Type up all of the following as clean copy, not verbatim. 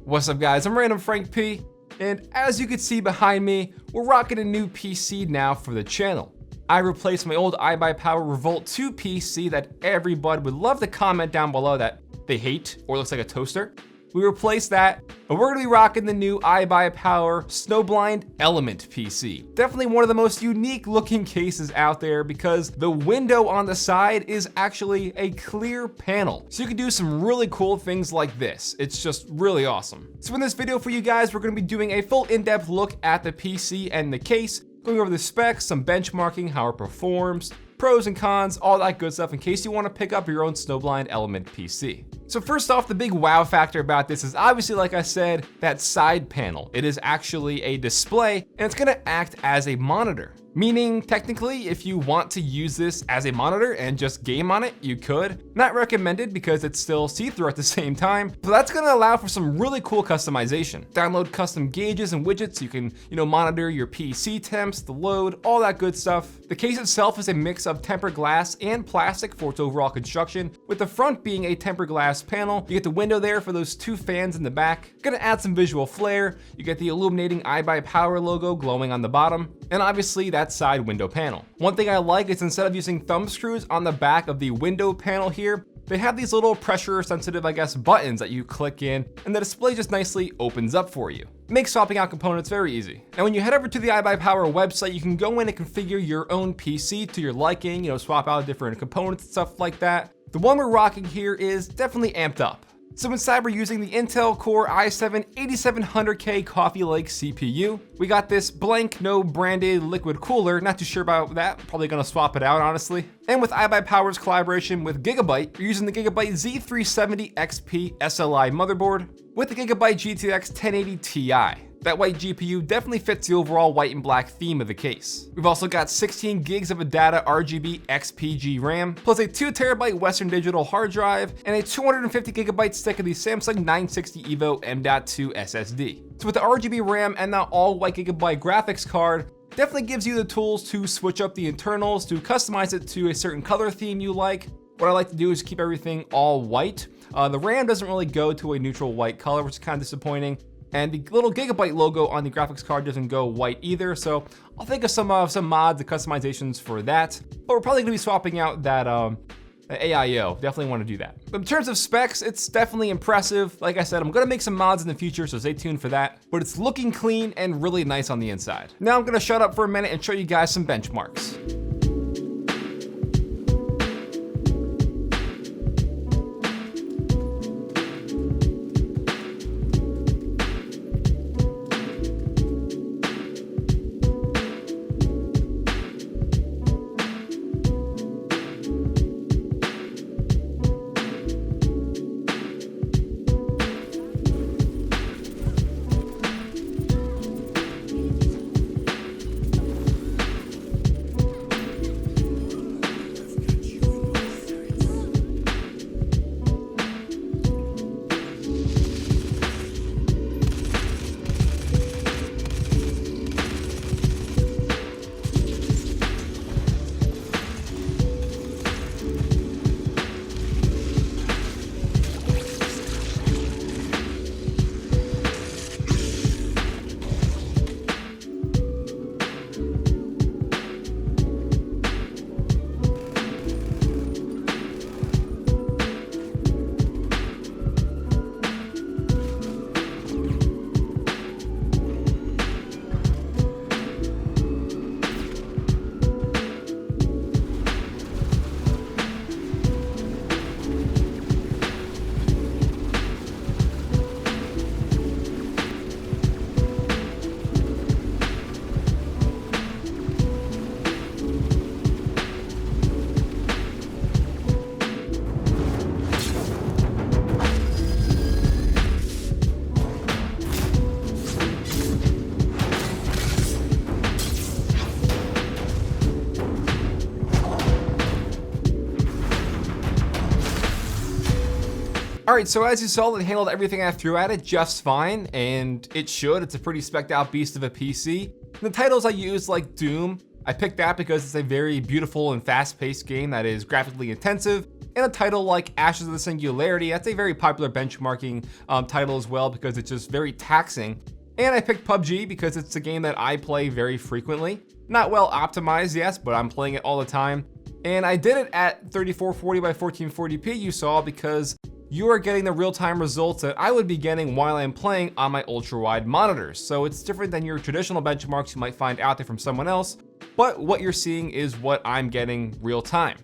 What's up guys, I'm randomfrankp, and as you can see behind me, we're rocking a new PC now for the channel. I replaced my old iBuyPower Revolt 2 PC that everybody would love to comment down below that they hate or looks like a toaster. We replaced that, but we're gonna be rocking the new iBuyPower Snowblind Element PC. Definitely one of the most unique looking cases out there because the window on the side is actually a clear panel. So you can do some really cool things like this. It's just really awesome. So in this video for you guys, we're gonna be doing a full in-depth look at the PC and the case, going over the specs, some benchmarking, how it performs, pros and cons, all that good stuff in case you want to pick up your own Snowblind Element PC. So first off, the big wow factor about this is obviously, like I said, that side panel. It is actually a display and it's gonna act as a monitor. Meaning, technically, if you want to use this as a monitor and just game on it, you could. Not recommended because it's still see-through at the same time, but that's gonna allow for some really cool customization. Download custom gauges and widgets. You can, monitor your PC temps, the load, all that good stuff. The case itself is a mix of tempered glass and plastic for its overall construction, with the front being a tempered glass panel. You get the window there for those two fans in the back. Gonna add some visual flair. You get the illuminating iBuyPower logo glowing on the bottom, and obviously that side window panel. One thing I like is instead of using thumb screws on the back of the window panel here, they have these little pressure sensitive, buttons that you click in, and the display just nicely opens up for you. Makes swapping out components very easy. And when you head over to the iBuyPower website, you can go in and configure your own PC to your liking, swap out different components and stuff like that. The one we're rocking here is definitely amped up. So inside we're using the Intel Core i7-8700K Coffee Lake CPU. We got this blank, no branded liquid cooler, not too sure about that, probably gonna swap it out honestly. And with iBuyPower's collaboration with Gigabyte, we're using the Gigabyte Z370 XP SLI motherboard with the Gigabyte GTX 1080 Ti. That white GPU definitely fits the overall white and black theme of the case. We've also got 16 gigs of a data RGB XPG RAM, plus a 2TB Western Digital hard drive, and a 250GB stick of the Samsung 960 EVO M.2 SSD. So with the RGB RAM and that all white Gigabyte graphics card, definitely gives you the tools to switch up the internals, to customize it to a certain color theme you like. What I like to do is keep everything all white. The RAM doesn't really go to a neutral white color, which is kind of disappointing. And the little Gigabyte logo on the graphics card doesn't go white either, so I'll think of some mods and customizations for that. But we're probably gonna be swapping out that AIO, definitely wanna do that. But in terms of specs, it's definitely impressive. Like I said, I'm gonna make some mods in the future, so stay tuned for that. But it's looking clean and really nice on the inside. Now I'm gonna shut up for a minute and show you guys some benchmarks. All right, so as you saw, it handled everything I threw at it just fine, and it should. It's a pretty spec'd out beast of a PC. The titles I used, like Doom, I picked that because it's a very beautiful and fast-paced game that is graphically intensive, And a title like Ashes of the Singularity, that's a very popular benchmarking title as well because it's just very taxing. And I picked PUBG because it's a game that I play very frequently. Not well optimized, yes, but I'm playing it all the time. And I did it at 3440 by 1440p, you saw, because you are getting the real-time results that I would be getting while I'm playing on my ultra-wide monitors. So it's different than your traditional benchmarks you might find out there from someone else, but what you're seeing is what I'm getting real-time.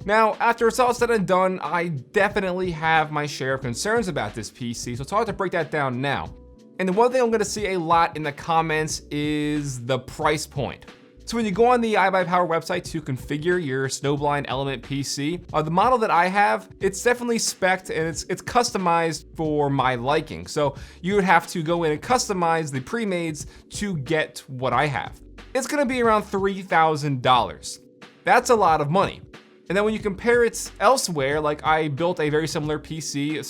Now, after it's all said and done, I definitely have my share of concerns about this PC, so it's hard to break that down now. And the one thing I'm gonna see a lot in the comments is the price point. So when you go on the iBuyPower website to configure your Snowblind Element PC, the model that I have, it's definitely spec'd and it's customized for my liking. So you would have to go in and customize the pre-mades to get what I have. It's gonna be around $3,000. That's a lot of money. And then when you compare it elsewhere, like I built a very similar PC,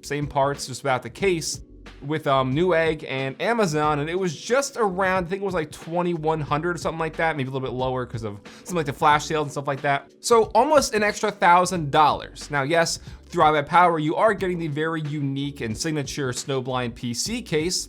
same parts, just without the case, with Newegg and Amazon, and it was just around, I think it was like 2,100 or something like that, maybe a little bit lower because of something like the flash sales and stuff like that. So almost an extra $1,000. Now, yes, through iBuyPower, you are getting the very unique and signature Snowblind PC case,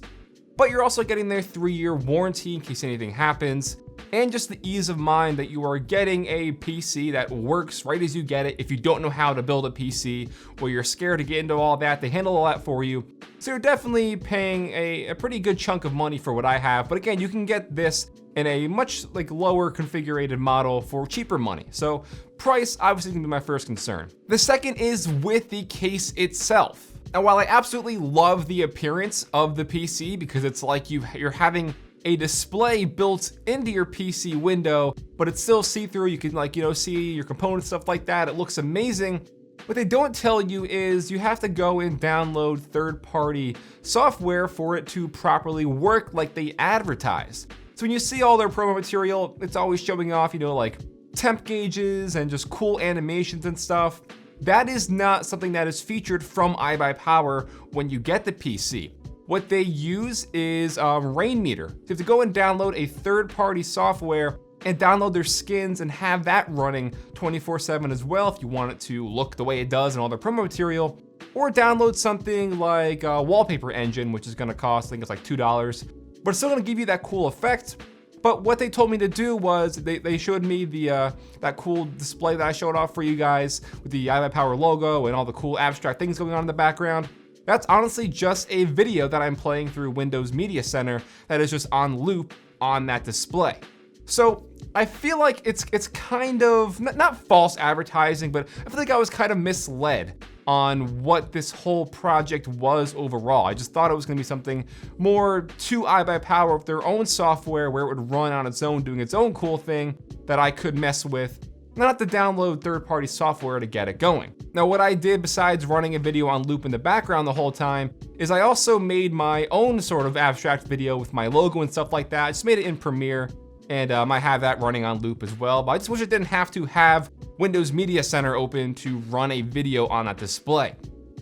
but you're also getting their 3-year warranty in case anything happens, and just the ease of mind that you are getting a PC that works right as you get it. If you don't know how to build a PC or you're scared to get into all that, they handle all that for you. So you're definitely paying a pretty good chunk of money for what I have. But again, you can get this in a much lower configured model for cheaper money. So price obviously can be my first concern. The second is with the case itself. Now, while I absolutely love the appearance of the PC because it's like you're having a display built into your PC window, but it's still see-through. You can see your components, stuff like that. It looks amazing. What they don't tell you is you have to go and download third-party software for it to properly work like they advertise. So when you see all their promo material, it's always showing off, like temp gauges and just cool animations and stuff. That is not something that is featured from iBuyPower when you get the PC. What they use is Rainmeter. So you have to go and download a third-party software and download their skins and have that running 24/7 as well if you want it to look the way it does and all their promo material. Or download something like Wallpaper Engine, which is gonna cost, I think it's like $2, but it's still gonna give you that cool effect. But what they told me to do was they showed me that cool display that I showed off for you guys with the iBuyPower logo and all the cool abstract things going on in the background. That's honestly just a video that I'm playing through Windows Media Center that is just on loop on that display. So I feel like it's kind of, not false advertising, but I feel like I was kind of misled on what this whole project was overall. I just thought it was gonna be something more to iBuyPower with their own software where it would run on its own, doing its own cool thing that I could mess with, not to download third-party software to get it going. Now, what I did besides running a video on loop in the background the whole time is I also made my own sort of abstract video with my logo and stuff like that. I just made it in Premiere, and I have that running on loop as well. But I just wish it didn't have to have Windows Media Center open to run a video on that display.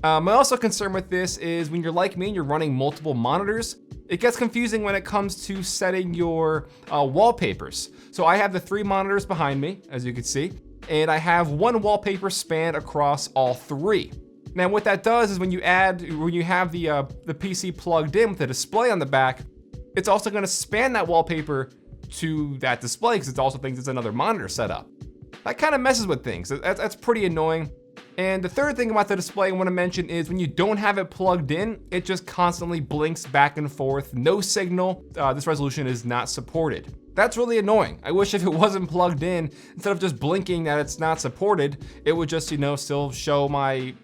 My also concern with this is when you're like me and you're running multiple monitors, it gets confusing when it comes to setting your wallpapers. So I have the 3 monitors behind me, as you can see, and I have one wallpaper spanned across all 3. Now what that does is when you have the PC plugged in with the display on the back, it's also gonna span that wallpaper to that display because it also thinks it's another monitor setup. That kind of messes with things. That's pretty annoying. And the third thing about the display I want to mention is when you don't have it plugged in, it just constantly blinks back and forth, no signal. This resolution is not supported. That's really annoying. I wish if it wasn't plugged in, instead of just blinking that it's not supported, it would just, still show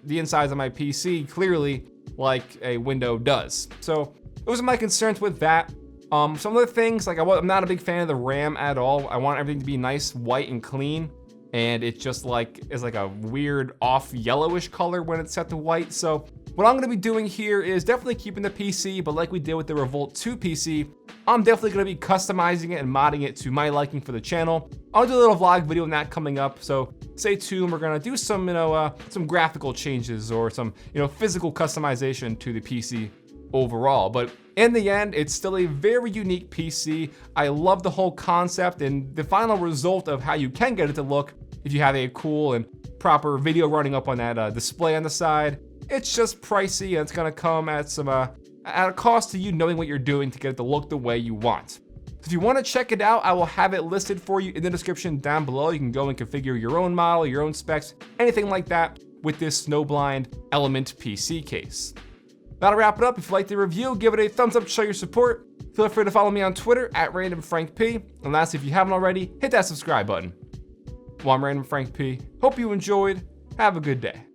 the insides of my PC clearly like a window does. So those are my concerns with that. Some other things, I'm not a big fan of the RAM at all. I want everything to be nice, white, and clean. And it just is like a weird off yellowish color when it's set to white. So what I'm gonna be doing here is definitely keeping the PC, but like we did with the Revolt 2 PC, I'm definitely gonna be customizing it and modding it to my liking for the channel. I'll do a little vlog video on that coming up, so stay tuned. We're gonna do some, some graphical changes or some, physical customization to the PC overall. But in the end, it's still a very unique PC. I love the whole concept and the final result of how you can get it to look if you have a cool and proper video running up on that display on the side. It's just pricey, and it's gonna come at a cost to you knowing what you're doing to get it to look the way you want. If you want to check it out, I will have it listed for you in the description down below. You can go and configure your own model, your own specs, anything like that with this Snowblind Element PC case. That'll wrap it up. If you liked the review, give it a thumbs up to show your support. Feel free to follow me on Twitter at randomfrankp. And lastly, if you haven't already, hit that subscribe button. Well, I'm Random Frank P. Hope you enjoyed. Have a good day.